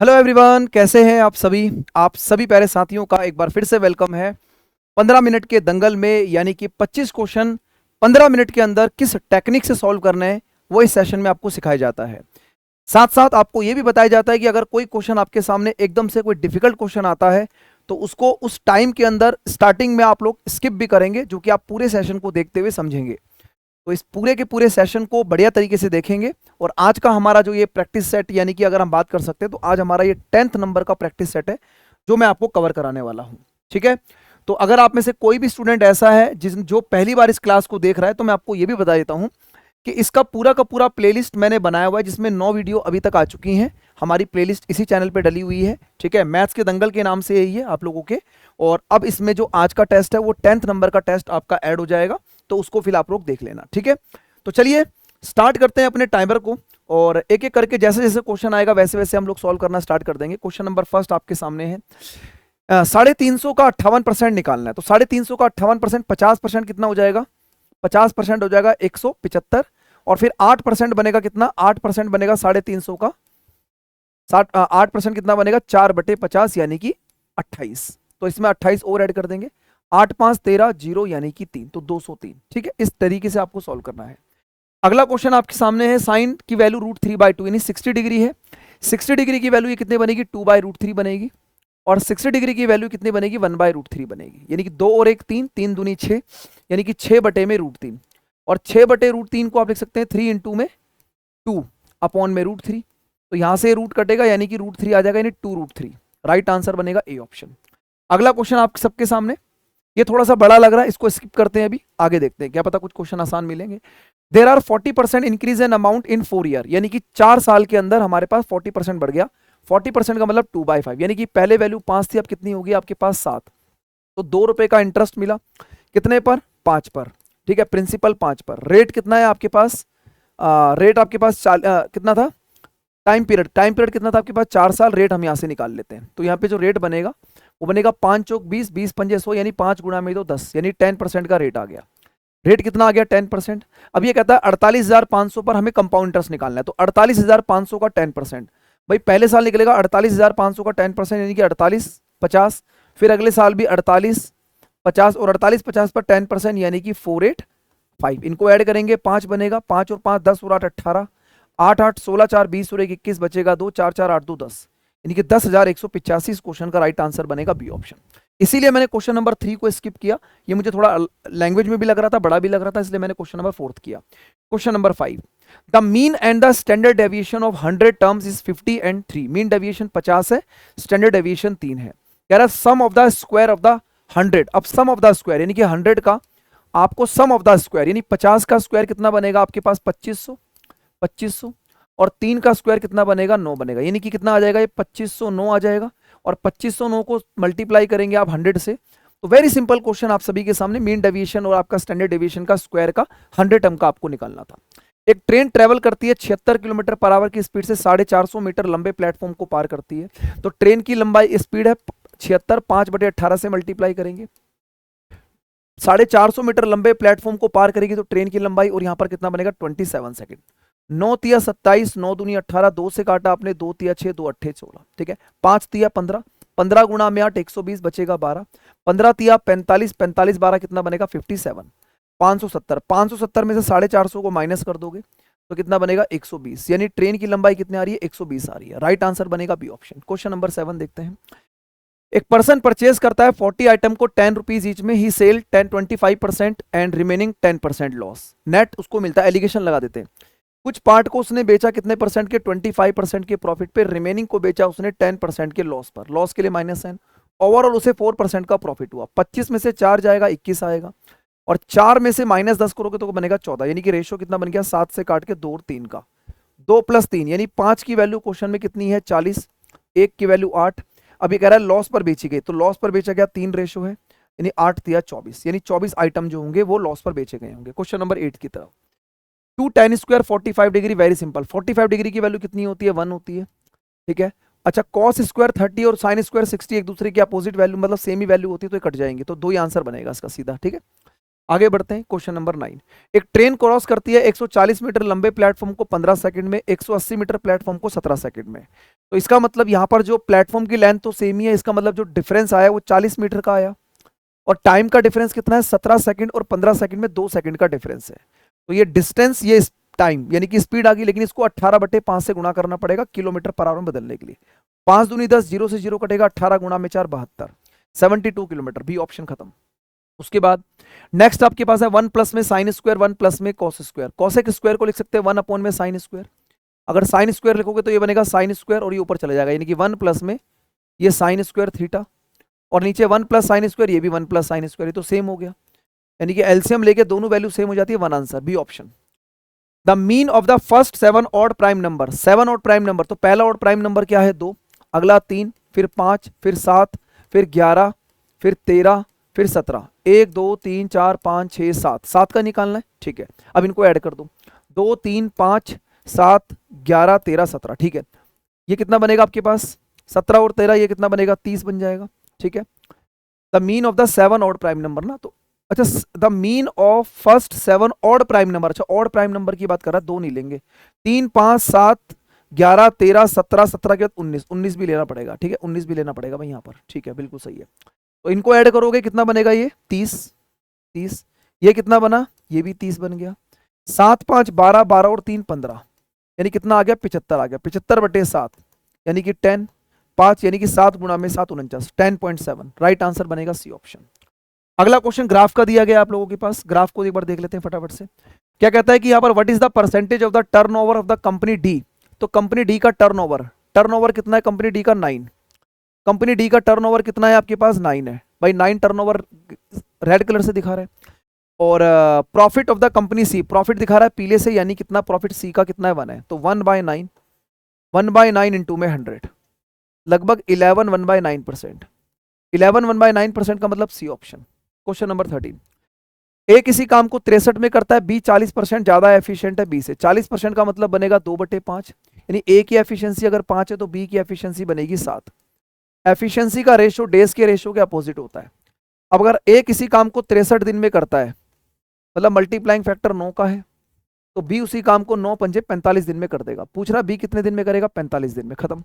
Hello everyone, कैसे हैं आप सभी प्यारे साथियों का एक बार फिर से वेलकम है 15 मिनट के दंगल में। यानी कि 25 क्वेश्चन 15 मिनट के अंदर किस टेक्निक से सॉल्व करने हैं वो इस सेशन में आपको सिखाया जाता है। साथ साथ आपको ये भी बताया जाता है कि अगर कोई क्वेश्चन आपके सामने एकदम से कोई डिफिकल्ट क्वेश्चन आता है तो उसको उस टाइम के अंदर स्टार्टिंग में आप लोग स्किप भी करेंगे, जो कि आप पूरे सेशन को देखते हुए समझेंगे। तो इस पूरे के पूरे सेशन को बढ़िया तरीके से देखेंगे। और आज का हमारा जो ये प्रैक्टिस सेट, यानी कि अगर हम बात कर सकते हैं तो आज हमारा ये 10th नंबर का प्रैक्टिस सेट है जो मैं आपको कवर कराने वाला हूं। ठीक है, तो अगर आप में से कोई भी स्टूडेंट ऐसा है जो पहली बार इस क्लास को देख रहा है, तो मैं आपको ये भी बता देता हूं कि इसका पूरा का पूरा प्लेलिस्ट मैंने बनाया हुआ है, जिसमें 9 वीडियो अभी तक आ चुकी हैं। हमारी प्लेलिस्ट इसी चैनल पे डली हुई है। ठीक है, मैथ्स के दंगल के नाम से यही है आप लोगों के। और अब इसमें जो आज का टेस्ट है वो 10th नंबर का टेस्ट आपका ऐड हो जाएगा, तो उसको फिर आप लोग देख लेना। ठीक है, तो चलिए स्टार्ट करते हैं अपने टाइमर को, और एक एक करके जैसे जैसे क्वेश्चन आएगा वैसे वैसे हम लोग सॉल्व करना स्टार्ट कर देंगे। क्वेश्चन नंबर फर्स्ट आपके सामने है। 350 का 58% निकालना है। तो 350 का 58% 50% कितना हो जाएगा? 50% हो जाएगा 175। और फिर 8% बनेगा कितना? 8% बनेगा 350 का 8% कितना बनेगा? 4/50 यानी कि 28। तो इसमें 28 और ऐड कर देंगे। 8 5 13 0 यानी कि 3, तो 203। ठीक है, इस तरीके से आपको सॉल्व करना है। अगला क्वेश्चन आपके सामने है। साइन की वैल्यू √3/2 यानी 60 डिग्री है। 60 डिग्री की वैल्यू ये कितनी बनेगी? 2/√3 बनेगी। और 60 डिग्री की वैल्यू कितनी बनेगी? 1/√3 बनेगी। यानी कि 2 और 1 3, 3 दूनी 6, यानी कि 6/√3। और 6/√3 को आप लिख सकते हैं 3 इंटू में 2 अपॉन में √3। तो यहां से रूट कटेगा यानी कि √3 आ जाएगा, यानी 2√3। राइट आंसर बनेगा ए ऑप्शन। अगला क्वेश्चन आप सबके सामने, ये थोड़ा सा बड़ा लग रहा है, इसको स्किप करते हैं, अभी आगे देखते हैं, क्या पता कुछ क्वेश्चन आसान मिलेंगे। There are 40% increase in amount in 4 year, यानी कि 4 साल के अंदर हमारे पास 40% बढ़ गया। 40% का मतलब 2/5, यानी कि पहले वैल्यू 5 थी, अब कितनी होगी आपके पास? 7। तो 2 रुपए का इंटरेस्ट मिला, कितने पर? 5 पर। ठीक है, प्रिंसिपल 5 पर। रेट कितना है आपके पास? रेट आपके पास कितना था? टाइम पीरियड कितना था आपके पास? 4 साल। रेट हम यहां से निकाल लेते हैं। तो यहाँ पे जो रेट बनेगा वो बनेगा 5 चौक 20, 20 पंजे 100, यानी 5 गुणा में 10, यानी 10% का रेट आ गया। रेट कितना आ गया? 10%। अब ये कहता है 48,500 पर हमें कंपाउंड इंटरेस्ट निकालना है। तो 48,500 का 10%, भाई पहले साल निकलेगा 48,500 का 10%, यानी कि 48 50। फिर अगले साल भी 48 50, और 48 50 पर 10%, यानी कि 485। इनको ऐड करेंगे, 5 बनेगा, 5 और 5 10 और 8 18, 8 8 16 4 20 और 1 21, बचेगा 2, 4 4 8 2 10, यानी कि 10,185। क्वेश्चन का राइट आंसर बनेगा बी ऑप्शन। इसीलिए मैंने क्वेश्चन नंबर 3 को स्किप किया। ये मुझे थोड़ा लैंग्वेज में भी लग रहा था, बड़ा भी लग रहा था, इसलिए मैंने क्वेश्चन नंबर 4 किया। Question number 5, the mean and the standard deviation of 100 terms is 50 and 3। Mean deviation 50 है, स्टैंडर्ड डेविएशन 3 है। कह रहा है sum of the square of the 100। अब सम ऑफ द स्क्वायर यानी कि 100 का आपको सम ऑफ द स्क्वायर, यानी 50 का स्क्वायर कितना बनेगा आपके पास? 2500। 2500 और 3 का स्क्वायर कितना बनेगा? 9 बनेगा, यानी कि कितना आ जाएगा? ये 2509 आ जाएगा। और 2509 को मल्टीप्लाई करेंगे आप 100 से। तो वेरी सिंपल क्वेश्चन आप सभी के सामने, मीन डेविएशन और आपका स्टैंडर्ड डेविएशन का स्क्वायर का 100 टर्म का आपको निकालना था। एक ट्रेन ट्रेवल करती है 76 किलोमीटर पर आवर की स्पीड से 450 मीटर लंबे प्लेटफॉर्म को पार करती है। तो ट्रेन की लंबाई स्पीड है 76, 5/18 से मल्टीप्लाई करेंगे। 450 मीटर लंबे प्लेटफॉर्म को पार करेगी तो ट्रेन की लंबाई, और यहां पर कितना बनेगा? 27 सेकंड। 9 तिया 27, 9 दूनी 18, 2 से काटा आपने, 2 तिया 6, 2 अट्ठे 16। ठीक है, 5 तिया 15, 15 गुणा में 8 120, बचेगा 12। 15 तिया 45, 45 12 कितना बनेगा? 57। 570, 570 में से 450 को माइनस कर दोगे तो कितना बनेगा? 120, यानी ट्रेन की लंबाई कितनी आ रही है? 120 आ रही है। राइट आंसर बनेगा बी ऑप्शन। क्वेश्चन नंबर 7 देखते हैं। एक पर्सन परचेज करता है 40 आइटम को 10 रुपीज ईच में, he sell 25% and remaining 10% loss. Net उसको मिलता है, एलिगेशन लगा देते हैं। कुछ पार्ट को उसने बेचा कितने परसेंट के? 25% के प्रॉफिट पे। रिमेनिंग को बेचा उसने 10% के लॉस पर। लॉस के लिए माइनस है। ओवरऑल उसे 4% का प्रॉफिट हुआ। 25 में से 4 जाएगा, 21 आएगा। और 4 में से -10 करोगे तो बनेगा 14, यानी कि रेशियो कितना बन गया? 7 से काट के 2 और 3 का। 2 + 3 यानी 5 की वैल्यू क्वेश्चन में कितनी है? 40। 1 की वैल्यू 8। अभी कह रहा है लॉस पर बेची गई, तो लॉस पर बेचा गया 3 रेशो है, यानी 8 तिया 24, यानी 24 आइटम जो होंगे वो लॉस पर बेचे गए होंगे। क्वेश्चन नंबर 8 की तरफ। 2 tan square 45 degree, very simple. 45 degree की वैल्यू कितनी होती है? 1 होती है। ठीक है, अच्छा कॉस स्क्वायर 30 और साइन स्क्वायर 60 एक दूसरे की अपोजिट वैल्यू, मतलब सेम ही वैल्यू होती है, तो ये कट जाएंगे, तो 2 ही आंसर बनेगा इसका सीधा। ठीक है, आगे बढ़ते हैं, क्वेश्चन नंबर 9। एक ट्रेन क्रॉस करती है 140 मीटर लंबे प्लेटफॉर्म को 15 सेकंड में, 180 मीटर प्लेटफॉर्म को 17 सेकंड में। तो इसका मतलब यहाँ पर जो प्लेटफॉर्म की लेंथ तो सेम ही है, इसका मतलब जो डिफरेंस आया वो 40 मीटर का आया, और टाइम का डिफरेंस कितना है, 17 सेकंड और 15 सेकंड में 2 सेकंड का डिफरेंस है। तो ये डिस्टेंस, ये टाइम यानी कि स्पीड आ गई, लेकिन इसको 18/5 से गुणा करना पड़ेगा किलोमीटर पर आवर में बदलने के लिए। 5 दूनी 10, 0 से 0 कटेगा, 18 गुणा में 4 72, 72 किलोमीटर। बी ऑप्शन खत्म। उसके बाद नेक्स्ट आपके पास है 1 प्लस में साइन स्क्वायर, 1 प्लस में कॉस स्क्वायर। कॉसेक स्क्वायर को लिख सकते हैं 1 अपॉन में साइन स्क्वायर। अगर साइन स्क्वायर लिखोगे तो ये बनेगा साइन स्क्वायर और ये ऊपर चला जाएगा, यानी कि 1 प्लस में ये साइन स्क्वायर थीटा, और नीचे 1 प्लस साइन स्क्वायर, ये भी 1 प्लस साइन स्क्वायर, ये तो सेम हो गया, यानी कि एलसीएम लेके दोनों वैल्यू सेम हो जाती है, 1 answer. B option. The mean of the first 7 odd prime number, 7 odd prime number, तो पहला ऑड प्राइम नंबर क्या है 2, अगला 3, फिर 5, फिर 7, फिर 11, फिर 13, फिर 17, 1 2 3 4 5 6 7, 7 का निकालना है, ठीक है। अब इनको ऐड कर दो, 2 3 5 7 11 13 17, ठीक है। ये कितना बनेगा आपके पास 17 और 13, ये कितना बनेगा 30 बन जाएगा, ठीक है। The mean of the 7 odd prime number ना, तो अच्छा the mean of first 7 odd prime number, अच्छा ऑड प्राइम नंबर की बात कर रहा है, 2 नहीं लेंगे, 3 5 7 11 13 17, 17 के बाद 19, 19 भी लेना पड़ेगा, ठीक है, 19 भी लेना पड़ेगा भाई यहाँ पर, ठीक है, बिल्कुल सही है। तो इनको ऐड करोगे कितना बनेगा, ये 30 30, ये कितना बना, ये भी 30 बन गया, 7 5 12, 12 और 3 15, यानी कितना आ गया 75 आ गया, 75/7 यानी कि 10, 5 यानी कि 7 गुणा में 7 49, 10.7, राइट आंसर बनेगा सी ऑप्शन। अगला क्वेश्चन ग्राफ का दिया गया आप लोगों के पास, ग्राफ को एक बार देख लेते हैं फटाफट से। क्या कहता है कि यहाँ पर what is the percentage of the turnover of the company D, तो कंपनी डी का टर्नओवर, टर्नओवर कितना है कंपनी डी का 9, कंपनी डी का टर्नओवर कितना है आपके पास 9 है भाई, 9 टर्नओवर रेड कलर से दिखा रहा है, और profit of the company C, profit दिखा रहा है पीले से, यानी कितना प्रॉफिट सी का कितना है 1 है, तो 1/9, 1/9 इंटू में 100, लगभग 11 1/9%, 11 1/9% का मतलब सी ऑप्शन। क्वेश्चन नंबर 13, ए किसी काम को 63 में करता है, बी 40% ज्यादा एफिशिएंट है बी से, 40% का मतलब बनेगा 2/5, यानी ए की एफिशिएंसी अगर 5 है तो बी की एफिशिएंसी बनेगी 7। एफिशिएंसी का रेशो डेज के रेशो के अपोजिट होता है। अब अगर ए किसी काम को 63 दिन में करता है, मतलब मल्टीप्लाइंग फैक्टर 9 का है, तो बी उसी काम को 9 पंजे 45 दिन में कर देगा। पूछ रहा बी कितने दिन में करेगा, 45 दिन में, खत्म।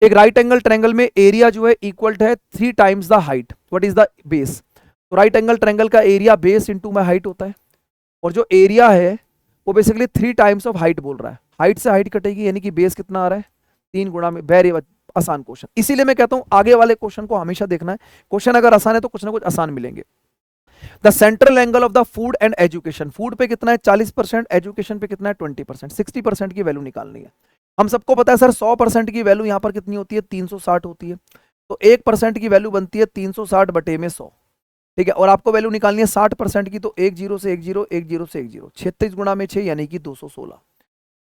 एक राइट एंगल ट्रायंगल में एरिया जो है इक्वल है 3 times the height, what is the base, तो राइट एंगल ट्रायंगल का एरिया बेस इंटू में हाइट होता है, और जो एरिया है वो बेसिकली 3 टाइम्स ऑफ हाइट बोल रहा है, हाइट से हाइट कटेगी, यानी कि बेस कितना आ रहा है 3 गुणा में, वेरी आसान क्वेश्चन। इसीलिए मैं कहता हूं आगे वाले क्वेश्चन को हमेशा देखना है, क्वेश्चन अगर आसान है तो कुछ ना कुछ आसान मिलेंगे। The central angle of the food and education, food पे कितना है 40%, एजुकेशन पे कितना है 20%, 60% की वैल्यू निकालनी है। हम सबको पता है सर 100% की वैल्यू यहाँ पर कितनी होती है 360 होती है, तो 1% की वैल्यू बनती है 360/100, ठीक है, और आपको वैल्यू निकालनी है 60% की, तो 1 0 से 1 0, 1 0 से 1 0, 36 गुणा में 6 यानी कि 216,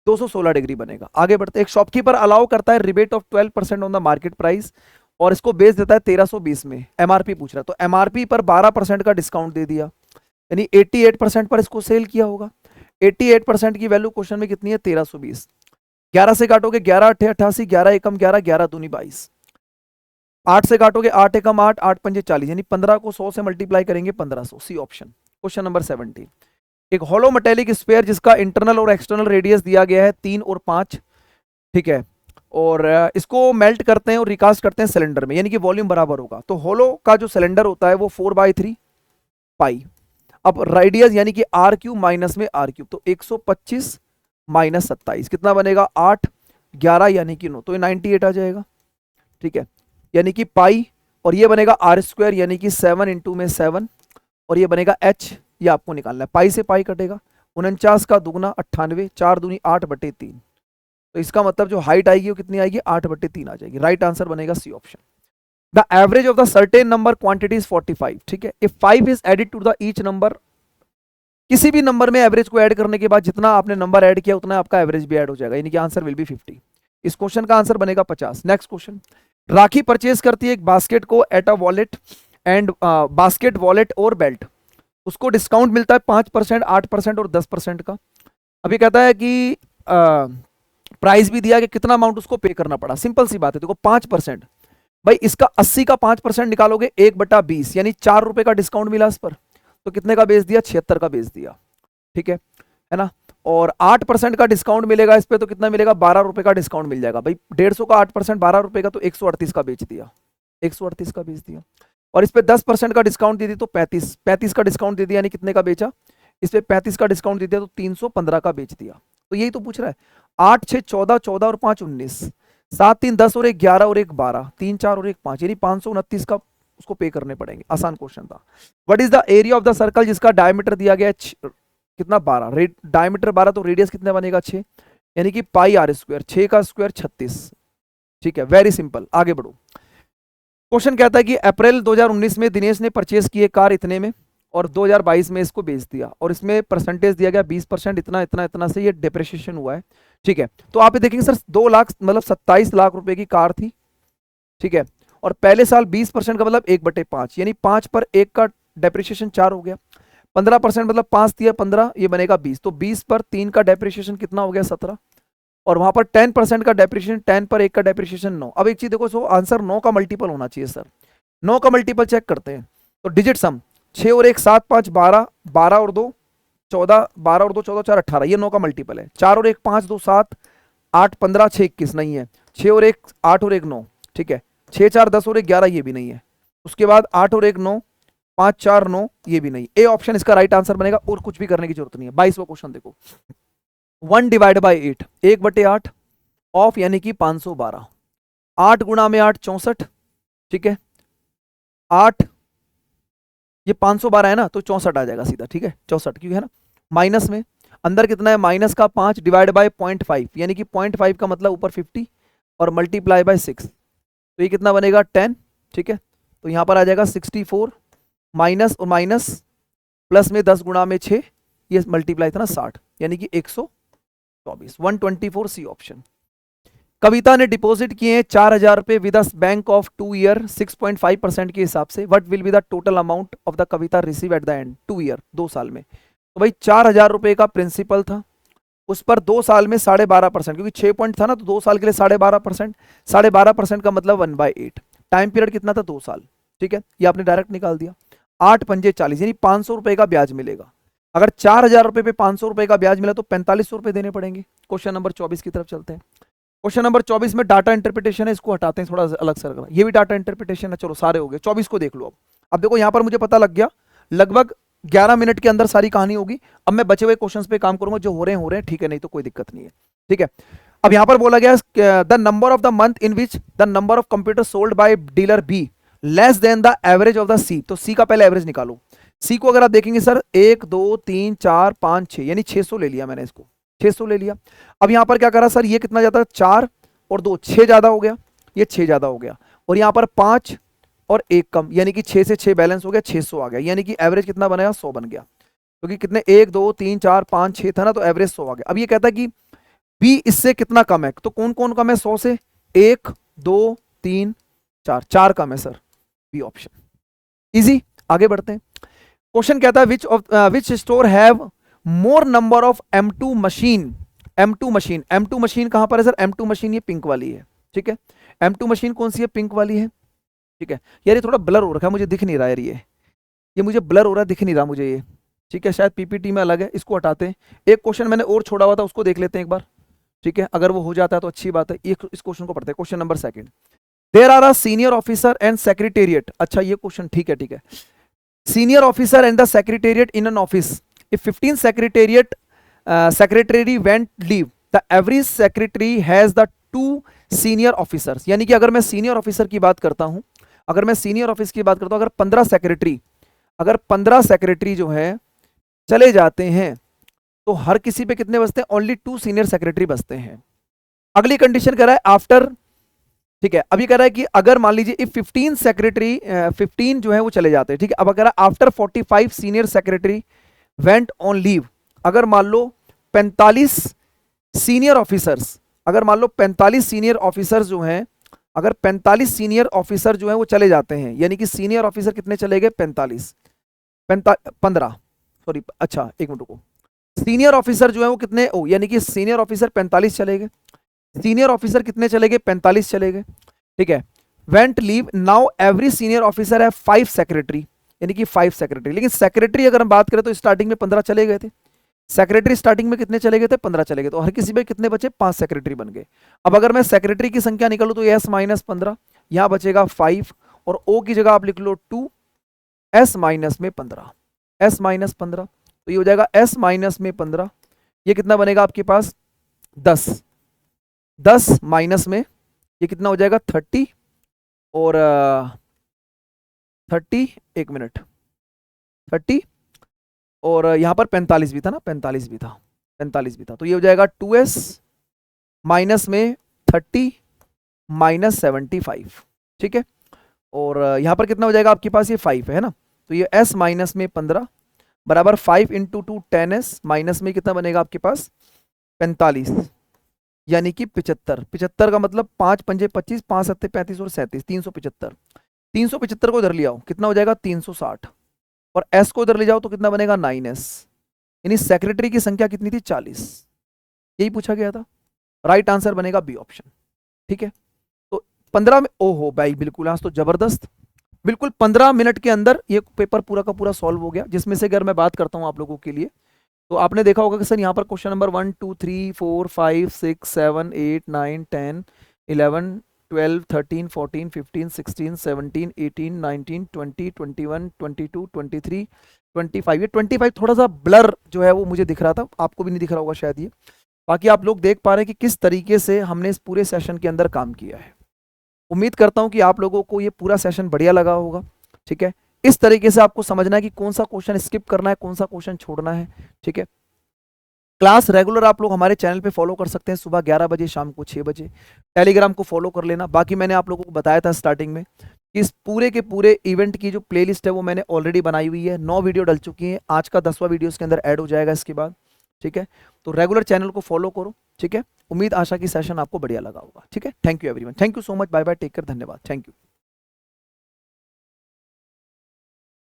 216 डिग्री बनेगा। आगे बढ़ते, एक शॉपकीपर अलाउ करता है rebate of 12% on the market price, और इसको बेच देता है 1320 में, एमआरपी पूछ रहा है, तो एमआरपी पर 12% का डिस्काउंट दे दिया, यानी 88% पर इसको सेल किया होगा। 88% की वैल्यू क्वेश्चन में कितनी है 1320, 11 से काटोगे 11 8 88, 11 एकम 11, 11 दूनी 22, 8 से काटोगे 8 एकम 8, 8 पंजे 40, यानी 15 को 100 से मल्टीप्लाई करेंगे 1500, सी ऑप्शन। क्वेश्चन नंबर 17, एक होलो मेटेलिक स्फीयर जिसका इंटरनल और एक्सटर्नल रेडियस दिया गया है 3 और 5, ठीक है, और इसको मेल्ट करते हैं और रिकास्ट करते हैं सिलेंडर में, यानी कि वॉल्यूम बराबर होगा, तो होलो का जो सिलेंडर होता है वो 4/3 पाई, अब रेडियस यानी कि आर क्यूब माइनस में आर क्यूब, तो 125 माइनस 27 कितना बनेगा 8 11 यानी कि 9, तो ये 98 आ जाएगा, ठीक है, यानी कि पाई, और ये बनेगा आर स्क्वायर यानी कि 7 इंटू में 7, और ये बनेगा एच, ये आपको निकालना है, पाई से पाई कटेगा, 49 का दुगना 98, 4 दूनी 8/3, तो इसका मतलब जो हाइट आएगी वो कितनी आएगी 8/3 आ जाएगी, राइट आंसर बनेगा C option. The average of the certain number quantity is 45, ठीक है, if 5 is added to the each number, किसी भी नंबर में एवरेज को ऐड करने के बाद जितना आपने नंबर ऐड किया उतना आपका एवरेज भी ऐड हो जाएगा, यानी कि आंसर विल बी 50, इस क्वेश्चन का आंसर बनेगा 50। नेक्स्ट क्वेश्चन, राखी परचेज करती है एक बास्केट को at a wallet and basket wallet और बेल्ट, उसको डिस्काउंट मिलता है 5%, 8% और 10% का। अभी कहता है कि प्राइस भी दिया कि कितना अमाउंट उसको पे करना पड़ा, सिंपल सी बात है, देखो 5%, भाई इसका 80 का 5% निकालोगे 1/20, यानी 4 रुपए का डिस्काउंट मिला इस पर, तो कितने का बेच दिया, 76 का बेच दिया, ठीक है ना। और 8% का डिस्काउंट मिलेगा इस पे, तो कितना मिलेगा, 12 रुपए का डिस्काउंट मिल जाएगा भाई। 150 का 8% 12 रुपए का, तो 138 का बेच दिया, 138 का बेच दिया। और इस पे 10% का डिस्काउंट दे दी तो 35 का डिस्काउंट दे दिया, यानी कितने का बेचा, इस पे 35 का डिस्काउंट दे दिया तो 315 का बेच दिया। तो यही तो पूछ रहा है। 8 6 14, 14 और 5 19, 7 3 10 और 1 11 और 1 12, 3 4 और 1 5, यानी 529 का उसको पे करने पड़ेंगे। आसान क्वेश्चन था। What is the area of the circle जिसका डायमीटर दिया गया है कितना, 12, डायमीटर 12, तो रेडियस कितना बनेगा 6, यानी कि पाई आर स्क्वायर, 6 का स्क्वायर 36, ठीक है, वेरी सिंपल। आगे बढ़ो। क्वेश्चन कहता है कि अप्रैल 2019 में दिनेश ने परचेज की कार इतने में और 2022 में इसको बेच दिया, और इसमें परसेंटेज दिया गया 20%, इतना इतना इतना से ये डेप्रिसिएशन हुआ है, ठीक है। तो आप ये देखेंगे सर 2 लाख मतलब 27 लाख रुपए की कार थी, ठीक है, और पहले साल 20% का मतलब 1/5, यानी 5 पर 1 का डेप्रिसिएशन 4 हो गया। 15% मतलब 5 दिया 15, ये बनेगा 20, तो 20 पर 3 का डेप्रिसिएशन कितना हो गया, 17। और वहां पर 10% का डेप्रिसिएशन, 10 पर 1 का डेप्रिसिएशन 9। अब एक चीज देखो, सो आंसर 9 का मल्टीपल होना चाहिए सर। 9 का मल्टीपल चेक करते हैं, तो डिजिट सम 6 और 1 7 5 12, 12 और 2 14, 12 और 2 14 4 18, ये 9 का मल्टीपल है। 4 और 1 5 2 7 8 15 6 21 नहीं है। 6 और 1 8 और 1 9, ठीक है। 6 4 10 और 1 11, ये भी नहीं है। उसके बाद 8 और 1 9, 5 4 9, ये भी नहीं। ए ऑप्शन इसका राइट आंसर बनेगा, और कुछ भी करने की जरूरत नहीं है। 22वां क्वेश्चन देखो, 1 डिवाइड बाई 8, 1/8 ऑफ यानी कि 512, 8 गुणा में 8 64, ठीक है। 8 ये 512 है ना, तो 64 आ जाएगा सीधा, ठीक है, 64, क्योंकि है ना माइनस में, अंदर कितना है माइनस का 5 डिवाइड बाय 0.5, यानी कि 0.5 का मतलब ऊपर 50 और मल्टीप्लाई बाय 6, तो ये कितना बनेगा 10, ठीक है। तो यहां पर आ जाएगा 64, माइनस और माइनस प्लस में 10 गुणा में 6, ये मल्टीप्लाई था ना 60, यानी कि 124, 124 सी ऑप्शन। कविता ने डिपॉजिट किए 4,000 रुपए विद बैंक ऑफ 2 ईयर 6.5% के हिसाब से। What will be the total amount of the Kavita receive at the end, 2 year 2 साल में। तो भाई 4,000 रुपए का प्रिंसिपल था, उस पर 2 साल में 12.5%, क्योंकि 6 पॉइंट था ना, तो 2 साल के लिए 12.5%, 12.5% का मतलब 1/8। टाइम पीरियड कितना था, 2 साल, ठीक है, ये आपने डायरेक्ट निकाल दिया। 8 पंजे 40, यानी 500 रुपए का ब्याज मिलेगा। अगर 4,000 रुपए पे 500 रुपए का ब्याज मिला तो 4500 रुपए देने पड़ेंगे। क्वेश्चन नंबर 24 की तरफ चलते हैं। क्वेश्चन नंबर 24 में डाटा इंटरप्रिटेशन है, इसको हटाते हैं, थोड़ा अलग सा रखना। ये भी डाटा इंटरप्रिटेशन है, चलो सारे हो गए। 24 को देख लो। अब देखो यहाँ पर मुझे पता लग गया, लगभग 11 मिनट के अंदर सारी कहानी होगी। अब मैं बचे हुए क्वेश्चंस पे काम करूंगा, जो हो रहे हैं, ठीक है, नहीं तो कोई दिक्कत नहीं है, ठीक है। अब यहाँ पर बोला गया the number of the month in which the number of computer sold by dealer be less than the average of the C. तो सी का पहले एवरेज निकालो। सी को अगर आप देखेंगे सर 1 2 3 4 5 6, यानी 600 ले लिया मैंने, इसको 600 ले लिया। अब यहां पर क्या करा सर, ये कितना जाता है 4 और 2 6 ज्यादा हो गया, ये 6 ज्यादा हो गया, और यहां पर 5 और 1 कम, यानी कि 6 से 6 बैलेंस हो गया, 600 आ गया, यानी कि एवरेज कितना बनेगा 100 बन गया। क्योंकि कितने 1 2 3 4 5 6 था ना, तो एवरेज 100 आ गया। अब ये कहता है कि बी इससे कितना कम है, तो कौन कौन कम है 100 से, 1 2 3 4, 4 कम है सर, बी ऑप्शन। इजी, आगे बढ़ते हैं। क्वेश्चन कहता है विच store have more number of M2 machine. M2 machine, M2 machine कहां पर है सर, M2 मशीन ये पिंक वाली है, ठीक है। M2 मशीन कौन सी है, पिंक वाली है, ठीक है। यार ये थोड़ा ब्लर हो रखा है, मुझे दिख नहीं रहा यार, ये मुझे ब्लर हो रहा है, दिख नहीं रहा मुझे ये, ठीक है। शायद पीपीटी में अलग है, इसको हटाते हैं। एक क्वेश्चन मैंने और छोड़ा हुआ था, उसको देख लेते हैं एक बार, ठीक है। अगर वो हो जाता है तो अच्छी बात है। इस क्वेश्चन को पढ़ते हैं। Question number 2, there are a senior officer and secretariat. अच्छा ये क्वेश्चन ठीक है, ठीक है। Senior officer and the secretariat in an office. If 15 secretary went leave, the average secretary has the 2 senior officers. यानी कि अगर मैं senior officer की बात करता हूं, अगर मैं senior office की बात करता हूं, अगर 15 secretary जो है चले जाते हैं, तो हर किसी पे कितने बचते हैं, ओनली 2 senior secretary बचते हैं। अगली कंडीशन कह रहा है आफ्टर, ठीक है। अभी कह रहा है कि अगर मान लीजिए इफ 15 सेक्रेटरी 15 जो है वो चले जाते हैं, ठीक है। अब अगर after 45 senior secretary went on leave, अगर मान लो 45 सीनियर ऑफिसर्स, अगर मान लो 45 सीनियर ऑफिसर्स जो हैं, अगर 45 सीनियर ऑफिसर जो हैं वो चले जाते हैं, यानी कि सीनियर ऑफिसर कितने चले गए 45 15 सॉरी, अच्छा एक मिनट को, सीनियर ऑफिसर जो है वो कितने, ओ यानी कि सीनियर ऑफिसर 45 चले गए, सीनियर ऑफिसर कितने चले गए 45 चले गए, ठीक है। Went leave, now every senior officer है 5 सेक्रेटरी, यानी कि 5 सेक्रेटरी। लेकिन सेक्रेटरी अगर हम बात करें तो स्टार्टिंग में 15 चले गए थे, सेक्रेटरी स्टार्टिंग में कितने चले गए थे, 15 चले गए, तो हर किसी में कितने बचे, 5 सेक्रेटरी बन गए। अब अगर मैं सेक्रेटरी की संख्या निकालूं तो s माइनस 15, यहां बचेगा 5 और o की जगह आप लिख लो 2, s माइनस में 15, s माइनस 15, तो ये हो जाएगा s माइनस में 15, ये कितना बनेगा आपके पास 10, 10 माइनस में ये कितना हो जाएगा 30 और 30, एक मिनट 30 और यहाँ पर 45 भी था ना, 45 भी था, 45 भी था, तो ये हो जाएगा 2s माइनस में 30 माइनस 75, ठीक है। और यहाँ पर कितना हो जाएगा आपके पास, ये 5 है ना, तो ये s माइनस में 15 बराबर 5 इंटू 2 10s माइनस में कितना बनेगा आपके पास 45, यानी कि 75, 75 का मतलब 5 पंजे 25, 5 सत्ते 35 और 37, 375, 375 को इधर ले आओ कितना हो जाएगा 360 और s को इधर ले जाओ तो कितना बनेगा 9s, यानी सेक्रेटरी की संख्या कितनी थी 40, यही पूछा गया था। राइट आंसर बनेगा बी ऑप्शन, ठीक है। तो 15 में, ओहो भाई बिल्कुल आज तो जबरदस्त, बिल्कुल 15 मिनट के अंदर ये पेपर पूरा का पूरा सॉल्व हो गया। जिसमें से अगर मैं बात करता हूं आप लोगों के लिए, तो आपने देखा होगा कि सर यहाँ पर क्वेश्चन नंबर 1 2 3 4 5 6 7 8 9 10 11 12 13 14 15 16 17 18 19 20 21 22 23 25, ये 25 थोड़ा सा ब्लर जो है वो मुझे दिख रहा था, आपको भी नहीं दिख रहा होगा शायद ये। बाकी आप लोग देख पा रहे हैं कि किस तरीके से हमने इस पूरे सेशन के अंदर काम किया है। उम्मीद करता हूं कि आप लोगों को ये पूरा सेशन बढ़िया लगा होगा, ठीक है। इस तरीके से आपको समझना है कि कौन सा क्वेश्चन स्किप करना है, कौन सा क्वेश्चन छोड़ना है, ठीक है। क्लास रेगुलर आप लोग हमारे चैनल पे फॉलो कर सकते हैं, सुबह 11 बजे, शाम को 6 बजे। टेलीग्राम को फॉलो कर लेना। बाकी मैंने आप लोगों को बताया था स्टार्टिंग में कि इस पूरे के पूरे इवेंट की जो प्लेलिस्ट है वो मैंने ऑलरेडी बनाई हुई है, 9 वीडियो डल चुकी हैं, आज का 10वां वीडियो इसके अंदर ऐड हो जाएगा इसके बाद, ठीक है। तो रेगुलर चैनल को फॉलो करो, ठीक है। उम्मीद आशा की सेशन आपको बढ़िया लगा होगा, ठीक है। Thank you everyone, thank you so much, bye bye, take care, धन्यवाद, थैंक यू।